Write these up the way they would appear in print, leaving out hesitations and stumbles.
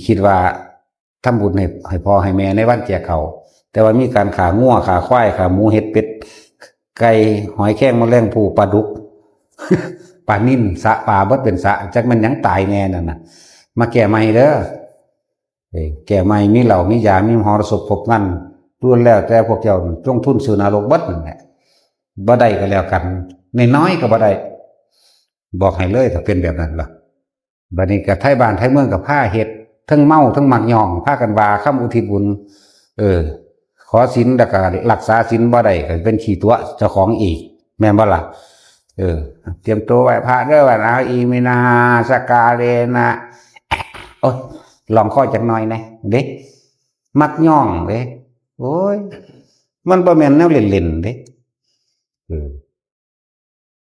คิดว่าทำบุญให้พ่อให้แม่ในวันแจกเขาแต่ว่ามีการขางัวขาควายขาหมูเห็ดเป็ดไก่หอยแข้งมะแรงภูปลาดุก ปลานิ่นสะปลาบดเป็นสะจักมันยังตายแน่นั่นน่ะมาแก่ใหม่เด้อแก่ใหม่มีเหล่ามียามีหอรสพพบงั้นล้วนแล้วแต่พวกเจ้าลงทุนซื้อนรกบัดนั่นแหละบ่ได้ก็แล้วกันน้อยก็บ่ได้บอกให้เลยถ้าเป็นแบบนั้นล่ะบัดนี้ก็ไทยบ้านไทยเมืองกับผ้าเฮ็ดทั้งเมาทั้งหมักย่องผ้ากันว่าค้ำอุทิศบุญขอศีลแล้วก็รักษาศีลบ่ได้ก็เป็นขี้ตัวเจ้าของอีกแม่นบ่ล่ะเตรียมตัวไหว้พระเด้อว่านะอีมินาสกาเลนะโอ้ยลองข้อจักหน่อยนะเด้มักย่องเด้โอ้ยมันบ่แม่นแนวเล่นๆเด้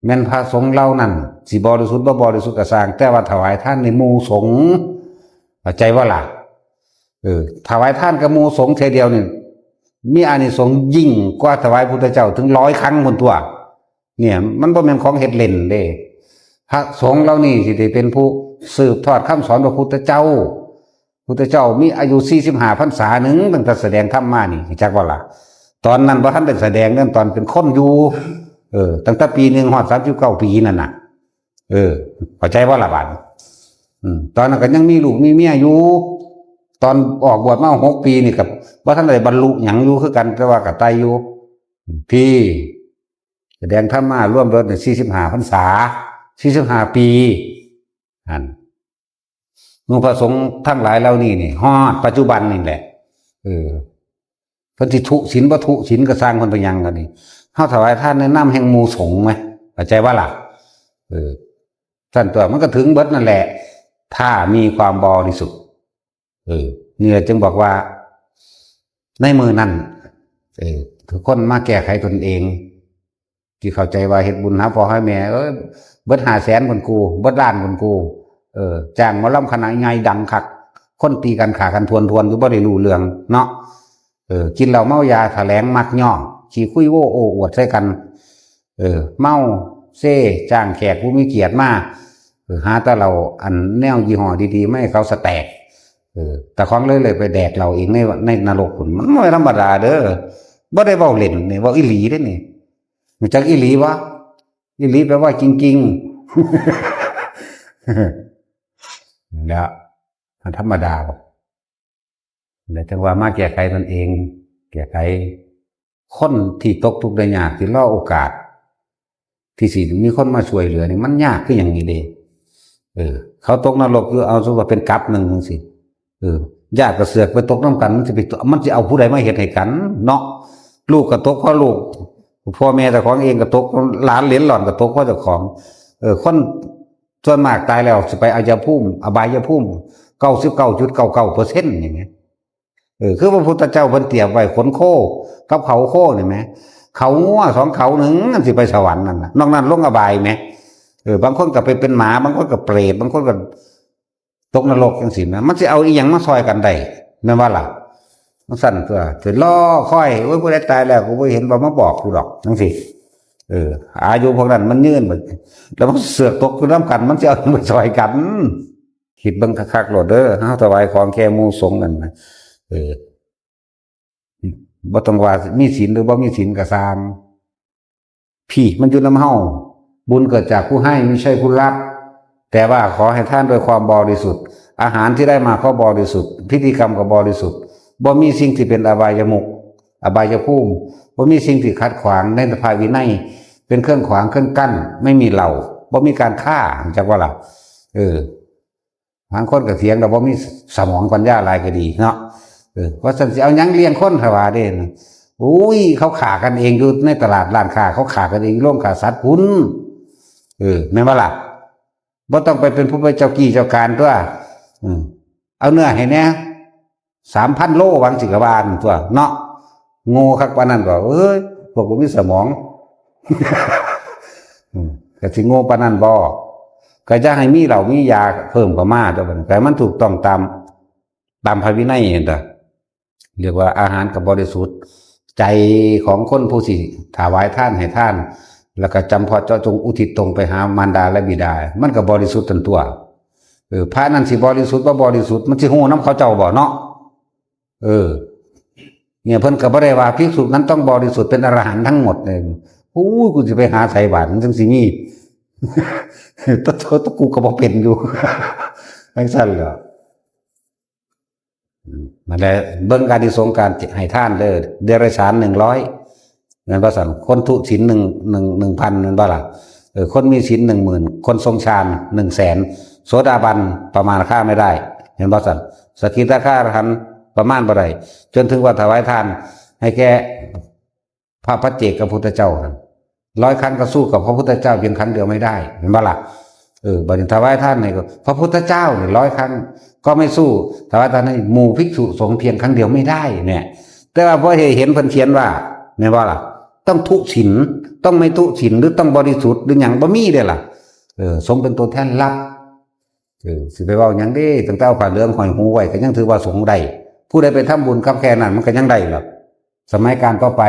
แม่นพระสงฆ์เหล่านั้นสิบริสุทธิ์บ่บริสุทธิ์ก็สร้างแต่ว่าถวายท่านในหมู่สงฆ์เข้าใจว่าล่ะถวายท่านกับหมู่สงฆ์เทเดียวนี่มีอานิสงส์ยิ่งกว่าถวายพุทธเจ้าถึง100 ครั้งบนตัวเนี่ยมันบ่แม่นของเฮ็ดเล่นเด้พระสงฆ์เหล่านี้สิได้เป็นผู้สืบทอดคำสอนพระพุทธเจ้าพุทธเจ้ามีอายุ45 พรรษาหนึ่งตั้งแต่แสดงธรรมมานี่จักว่าล่ะตอนนั้นบ่ทันได้แสดงนั่นตอนเป็นคนอยู่ตั้งแต่ปี1ฮอด39 ปีนั่นน่ะเข้าใจว่าล่ะบาดตอนนั้นก็ยังมีลูกมีเมียอยู่ตอนออกบวชมา6 ปีนี่กับบ่ทันได้บรรลุหยังอยู่คือกันแต่ว่าก็ตายอยู่พี่แสดงธรรมมาร่วมรถ45 พรรษา45 ปีนั่นหมู่พระสงฆ์ทั้งหลายเหล่านี้นี่ฮอดปัจจุบันนี่แหละเพิ่นสิทุศีลบ่ทุศีลก็สร้างเพิ่นไปยังกันนี่เฮาถวายทานในนามแห่งหมู่สงฆ์มั้ยเข้าใจว่าล่ะท่านตัวมันก็ถึงเบิดนั่นแหละถ้ามีความบริสุทธิ์นี่จึงบอกว่าในมือนั้นทุกคนมาแก้ไขตนเองที่เข้าใจว่าเฮ็ดบุญหาพ่อให้แม่เบิด500,000คนกูเบิดล้านคนกูจ้างหมอลำคณะใหญ่ดังคักคนตีกันขากันทวนอยู่บ่ได้รู้เรื่องเนาะกินเหล้าเมายาแถลงมักย่องขี้คุยโว้โอ้อวดใส่กันเมาเซ่จ้างแขกผู้มีเกียรติมาหาแต่เราอันแนวยี่ห้อดีๆไม่ให้เขาสแตกแต่ของเลยไปแดกเราเองในนรกขุนมันไม่ธรรมดาเด้อบ่ได้เว้าเล่นนี่เว้าอีหลีเด้นี่รู้จักอีหลีวะอีหลีแปลว่าจริงๆเนี่ยธรรมดาบ่แต่จังว่ามาแก้ไขตนเองแก้ไขคนที่ตกทุกข์ได้ยากที่รอโอกาสที่สิมีคนมาช่วยเหลือนี่มันยากคืออย่างนี้เด้เขาตกนรกคือเอาซะว่าเป็นกัปหนึ่งจังซี่ญาติก็เสือกไปตกน้ำกันมันสิเอาผู้ใดมาเฮ็ดให้กันเนาะลูกก็ตกเพราะลูกพ่อแม่เจ้าของเองก็ตกหลานเหลนหล่อนก็ตกเพราะเจ้าของคนส่วนมากตายแล้วสิไปอบายภูมิ 99.99% อย่างเงี้ยคือพระพุทธเจ้าเพิ่นเตรียมไว้ขนโคกับเขาโคนี่แหมเขางัว2 เขาหนึ่งมันสิไปสวรรค์นั่นน่ะนอกนั้นลงอบายแหมบางคนก็ไปเป็นหมาบางคนก็เปรตบางคนก็ตกนรกจังซี่นะมันสิเอาอีหยังมาซอยกันได้แม่นว่าล่ะมันสั่นตัวสิรอคอยโอ้ยผู้ใดตายแล้วกูบ่เห็นว่ามาบอกกูดอกจังซี่อายุพวกนั้นมันยืนบัดแล้วมันเสือกตกอยู่นำกันมันสิเอามาซอยกันคิดเบิ่งคักๆโลดเด้อเฮาถวายของแก่หมู่สงฆ์นั่นนะบ่ต้องว่ามีศีลหรือบ่มีศีลก็ตามพี่มันอยู่นำเฮาบุญเกิดจากผู้ให้ไม่ใช่ผู้รับแต่ว่าขอให้ท่านด้วยความบริสุทธิ์อาหารที่ได้มาก็บริสุทธิ์พิธีกรรมก็บริสุทธิ์บ่มีสิ่งที่เป็นอบายมุขอบายภูมิบ่มีสิ่งที่ขัดขวางในพระวินัยเป็นเครื่องขวางเครื่องกั้นไม่มีเหล่าบ่มีการฆ่าจักว่าล่ะบางคนก็เถียงแล้วบ่มีสมองปัญญาหลายก็ดีเนาะว่าซั่นสิเอาหยังเลี้ยงคนถ้าว่าเด้อุ้ยเขาฆ่ากันเองอยู่ในตลาดร้านค้าเขาฆ่ากันเองโรงฆ่าสัตว์พุ่นแม่นบ่ล่ะบ่ต้องไปเป็นผู้เป็นเจ้ากี้เจ้าการตัวเอาเนื้อให้แน่ 3,000 โลวังสิกบาลตัวเนาะโง่คักปานนั้นก็พวกบ่มีสมองก็สิโง่ปานนั้นบ่ก็จะให้มีเหล้ามียาเพิ่มเข้ามาตัวนั้นแต่มันถูกต้องตามพระวินัยเห็นบ่เรียกว่าอาหารกับบริสุทธิ์ใจของคนผู้สิถวายทานให้ทาน แล้วก็จำเพาะเจาะจงอุทิศตรงไปหามารดาและบิดามันก็บริสุทธิ์ตันตัวพระนั่นสิบริสุทธิ์บ่บริสุทธิ์มันสิฮู้น้ำเขาเจ้าบ่เนาะเนี่ยเพิ่นก็บ่ได้ว่าภิกษุนั้นต้องบริสุทธิ์เป็นอรหันต์ทั้งหมดเลยกูจะไปหาใส่บาตรจังสิมีตะกูก็บ่เป็นอยู่จังซั่นเหรอมาแล้วเบิ่งการที่สงการให้ท่านเด้อเดรัจฉาน100นั่นว่าซั่นคนทุศีล1,000นั่นบ่ล่ะคนมีศีล10,000คนทรงฌาน100,000โสดาบันประมาณค่าไม่ได้เห็นบ่ซั่นสกิทาคาอรหันต์ประมาณบ่ได้จนถึงว่าถวายทานให้แก่พระปัจเจกพุทธเจ้า100 ครั้งก็สู้กับพระพุทธเจ้าเพียงครั้งเดียวไม่ได้เห็นบ่ล่ะบัดนี้ถวายทานนี่ก็พระพุทธเจ้านี่100 ครั้งก็ไม่สู้ถวายทานให้หมู่ภิกษุสงฆ์เพียงครั้งเดียวไม่ได้เนี่ยแต่ว่าพอเห็นเพิ่นเขียนว่าแม่นบ่ล่ะต้องทุศีลต้องไม่ทุศีลหรือต้องบริสุทธิ์หรือหยังบ่มีเด้ล่ะสงฆ์เป็นตัวแทนรับสิไปเว้าหยังเด้ตั้งแต่เอาผ้าเหลืองห้อยหูไว้ก็ยังถือว่าสงฆ์ได้ผู้ใดไปทำบุญกับแค่นั้นมันก็ยังได้หรอกสมัยการต่อไป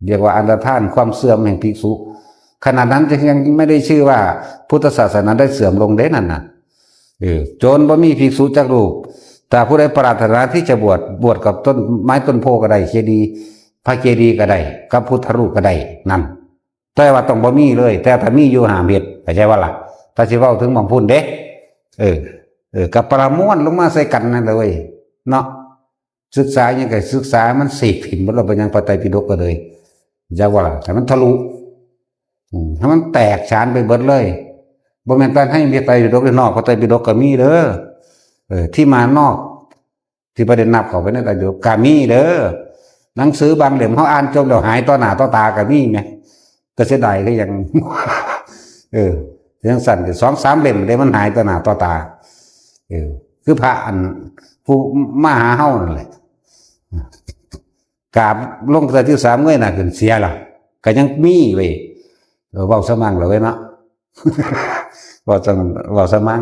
เรียกว่าอันตรธานความเสื่อมแห่งภิกษุขณะนั้นจะยังไม่ได้ชื่อว่าพุทธศาสนาได้เสื่อมลงเด้นั่นน่ะโจรบ่มีภิกษุจักรูปแต่ผู้ใดปรารถนาที่จะบวชกับต้นไม้ต้นโพก็ได้เจดีย์พระเจดีย์ก็ได้กับพุทธรูปก็ได้นั่นแต่ว่าต้องบ่มีเลยแต่ถ้ามีอยู่ห้ามเฮ็ดเข้าใจว่าล่ะถ้าสิเว้าถึงหม่องพุ่นเด้กับประมวลลงมาใส่กันนั่นเลยเนาะศึกษายังไงศึกษามันสีกถิ่มมันเราไปยังพระไตรปิฎกก็เลยจะว่าแต่มันทะลุถ้ามันแตกฉานไปเบิดเลยบ่แม่นการให้มีไตรปิฎกนอกพระไตรปิฎกก็มีเด้อที่มานอกที่ประเด็นนับเข้าไปในไตรปิฎกก็มีเด้อหนังสือบางเล่มเขาอ่านจบแล้วหายต่อหน้าต่อตาก็มีไงก็เสียดายก็ยังยังสั่น2-3 เล่มได้มันหายต่อหน้าต่อตาคือพระอันผู้มาหาเฮานั่นแหละกราบลงแต่ที่3เงยหน้าขึ้นเสียล่ะก็ยังมีเว้ยเว้าสมั่งแล้วเว้ยเนาะเว้าสมั่ง